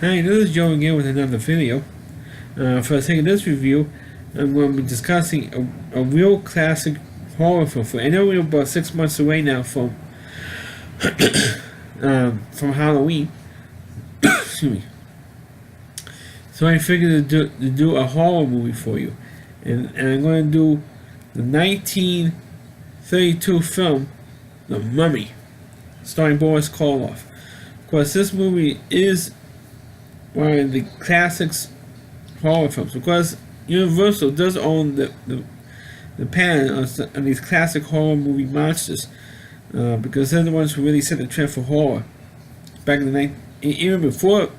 Hi, this is Joe again with another video. For the sake of this review, I'm going to be discussing a real classic horror film. I know we're about 6 months away now from Halloween. Excuse me. So I figured to do a horror movie for you, and I'm going to do the 1932 film, The Mummy, starring Boris Karloff. Of course, this movie is one of the classics horror films because Universal does own the patent on these classic horror movie monsters, because they're the ones who really set the trend for horror back in the even before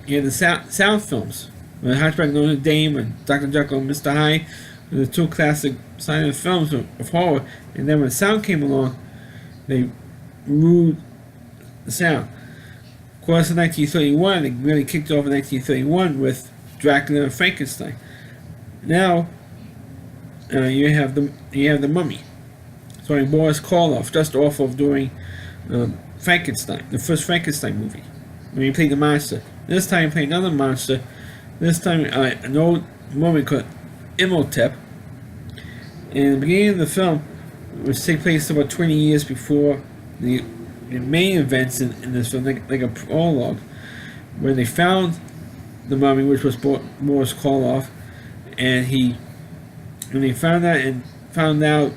you had the sound films, Hunchback of Notre Dame and Dr. Jekyll and Mr. Hyde, the two classic silent films of horror. And then when sound came along, they ruled the sound. Of course, in 1931, they really kicked off in 1931 with Dracula and Frankenstein. Now, you have the Mummy, starring Boris Karloff, just off of doing Frankenstein, the first Frankenstein movie, when he played the monster. This time, he played another monster. This time, an old mummy called Imhotep. In the beginning of the film, which takes place about 20 years before the main events in this film, like a prologue, where they found the mummy, which was Boris Karloff, and when they found out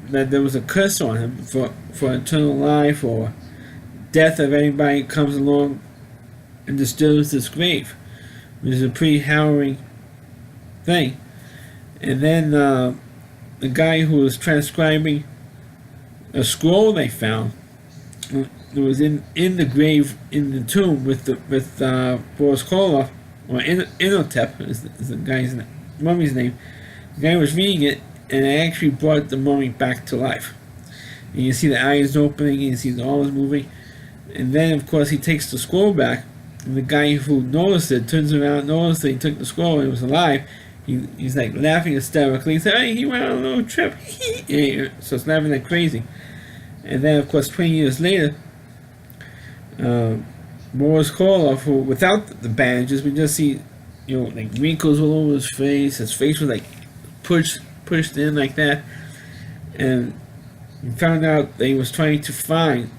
that there was a curse on him for eternal life or death of anybody who comes along and disturbs this grave, which is a pretty harrowing thing. And then the guy who was transcribing a scroll they found, it was in the grave, in the tomb with Boris Karloff, or Imhotep is the guy's mummy's name. The guy was reading it, and it actually brought the mummy back to life. And you see the eyes opening, and you see the arms moving. And then, of course, he takes the scroll back, and the guy who noticed it turns around, noticed that he took the scroll and it was alive. He's like laughing hysterically. He said, "Hey, he went on a little trip." So it's laughing like crazy. And then, of course, 20 years later, Boris Karloff, who without the bandages, we just see, like wrinkles all over his face. His face was like pushed in like that. And he found out that he was trying to find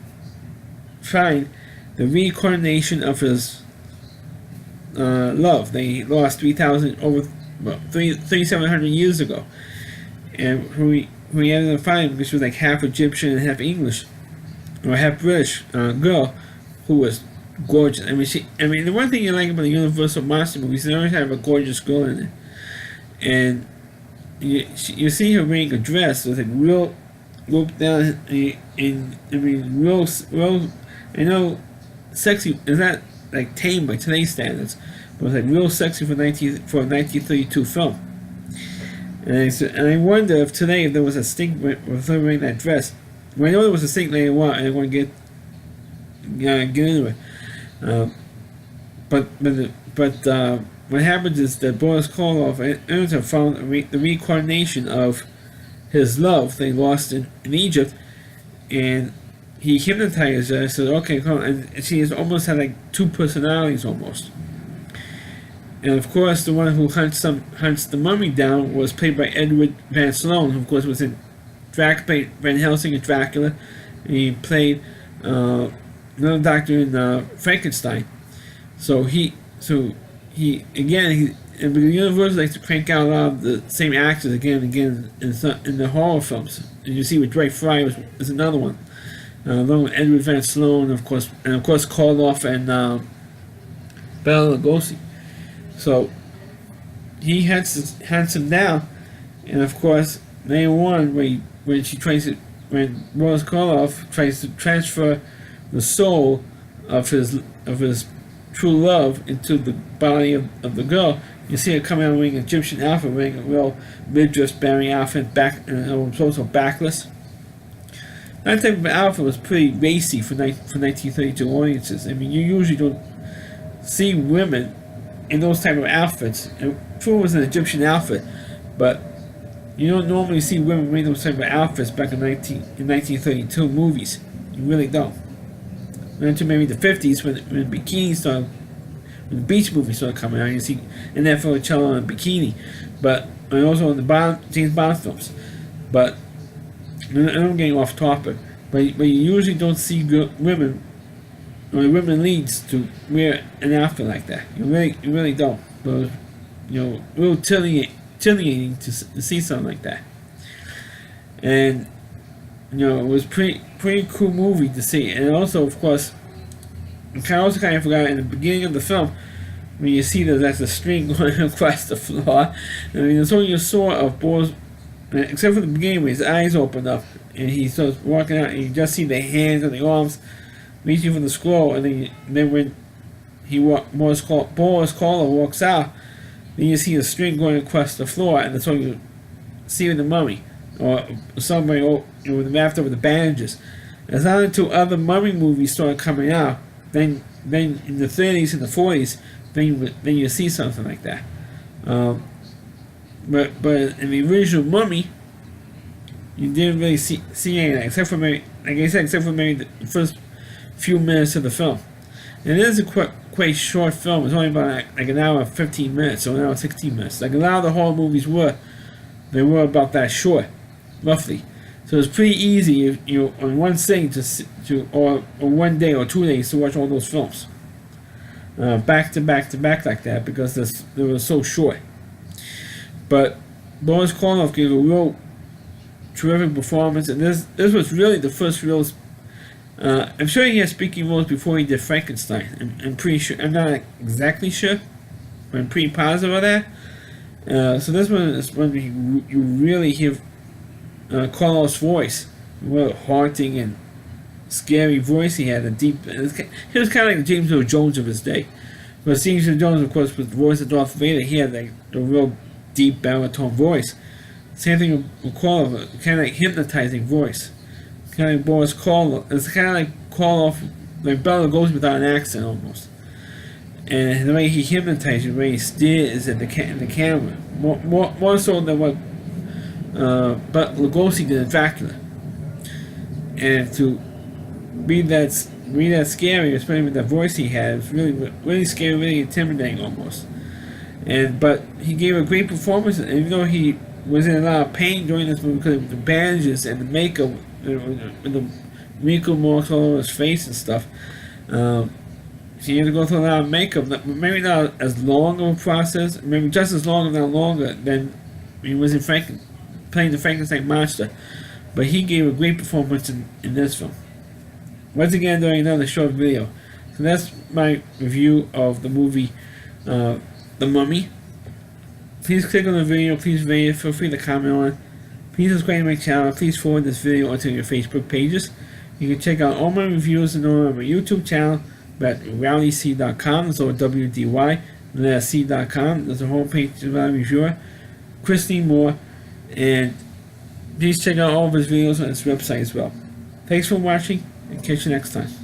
the reincarnation of his love. They lost 3,700 years ago, and who he ended up finding, which was like half Egyptian and half English, or half British girl, who was gorgeous. I mean, the one thing you like about the Universal monster movies, they always have a gorgeous girl in it, and you see her wearing a dress with like real loop down, real. I know, sexy is not like tame by today's standards, but it was like real sexy for a 1932 film. And I wonder if today, if there was a stink with her wearing that dress. Well, I know there was a stink later on, and I want to get into it. But what happens is that Boris Karloff found the reincarnation of his love they lost in Egypt, and he hypnotized her and said, "Okay, come on." And she has almost had like two personalities almost. And of course, the one who hunts the mummy down was played by Edward Van Sloan, who of course was in Van Helsing and Dracula. And he played another doctor in Frankenstein. So the Universal likes to crank out a lot of the same actors again and again in the horror films. And you see with Dwight Frye was another one, along with Edward Van Sloan, of course Karloff and Bela Lugosi. So he hunts him down, and of course later on when Boris Karloff tries to transfer the soul of his true love into the body of the girl, you see her coming out wearing an Egyptian outfit, wearing a real midriff bearing outfit, also backless. That type of outfit was pretty racy for 1932 audiences. I mean, you usually don't see women in those type of outfits. And true, it was an Egyptian outfit, but you don't normally see women wearing those type of outfits back in 1932 movies. You really don't. Until maybe the 50s when bikinis started when the Beach movie started coming out, you see Annette Funicello in a bikini, but and also in the James Bond films. But I'm getting off topic. But you usually don't see women or women leads to wear an outfit like that. You really don't. But real titillating to see something like that. And it was pretty cool movie to see. And also, of course, I also kind of forgot in the beginning of the film when you see that there's a string going across the floor. I mean, that's all you saw of Boris, except for the beginning where his eyes opened up and he starts walking out, and you just see the hands and the arms reaching for the scroll, and then when Boris Karloff walks out, then you see a string going across the floor, and that's all you see with the mummy, or somebody wrapped over the bandages. As not until other mummy movies started coming out, then in the 30s and the 40s, then you see something like that. But in the original Mummy, you didn't really see anything, except for maybe the first few minutes of the film. And it is a quite short film. It's only about like an hour and 15 minutes, or an hour and 16 minutes. Like a lot of the horror movies they were about that short, roughly. So it's pretty easy, on one thing or one day or 2 days to watch all those films, back to back like that, because they were so short. But Boris Karloff gave a real terrific performance, and this was really the first real. I'm sure he had speaking roles before he did Frankenstein. I'm pretty sure. I'm not exactly sure, but I'm pretty positive of that. So this one is when you really hear Karloff's voice, what a haunting and scary voice he had. He was kind of like the James Earl Jones of his day. But James Earl Jones, of course, with the voice of Darth Vader, he had like a real deep baritone voice. Same thing with Karloff, kind of like hypnotizing voice. Kind of like Boris Karloff. It's kind of like Karloff, like Bela Lugosi without an accent almost. And the way he hypnotizes you, the way he stares at the camera, more so than what but Lugosi did in Dracula. And to be that scary, especially with the voice he had, was really scary, really intimidating almost. But he gave a great performance, and even though he was in a lot of pain during this movie because of the bandages and the makeup, and the wrinkle marks all over his face and stuff. So he had to go through a lot of makeup, maybe not as long of a process, maybe just as long, if not longer, than he was in playing the Frankenstein monster. But he gave a great performance in this film. Once again, doing another short video. So that's my review of the movie The Mummy. Please click on the video, please rate it, feel free to comment on it. Please subscribe to my channel, please forward this video onto your Facebook pages. You can check out all my reviews and on my YouTube channel at rowdyc.com, that's all WDY, and that's C.com. There's a homepage of my reviewer, Christine Moore, and please check out all of his videos on his website as well. Thanks for watching, and catch you next time.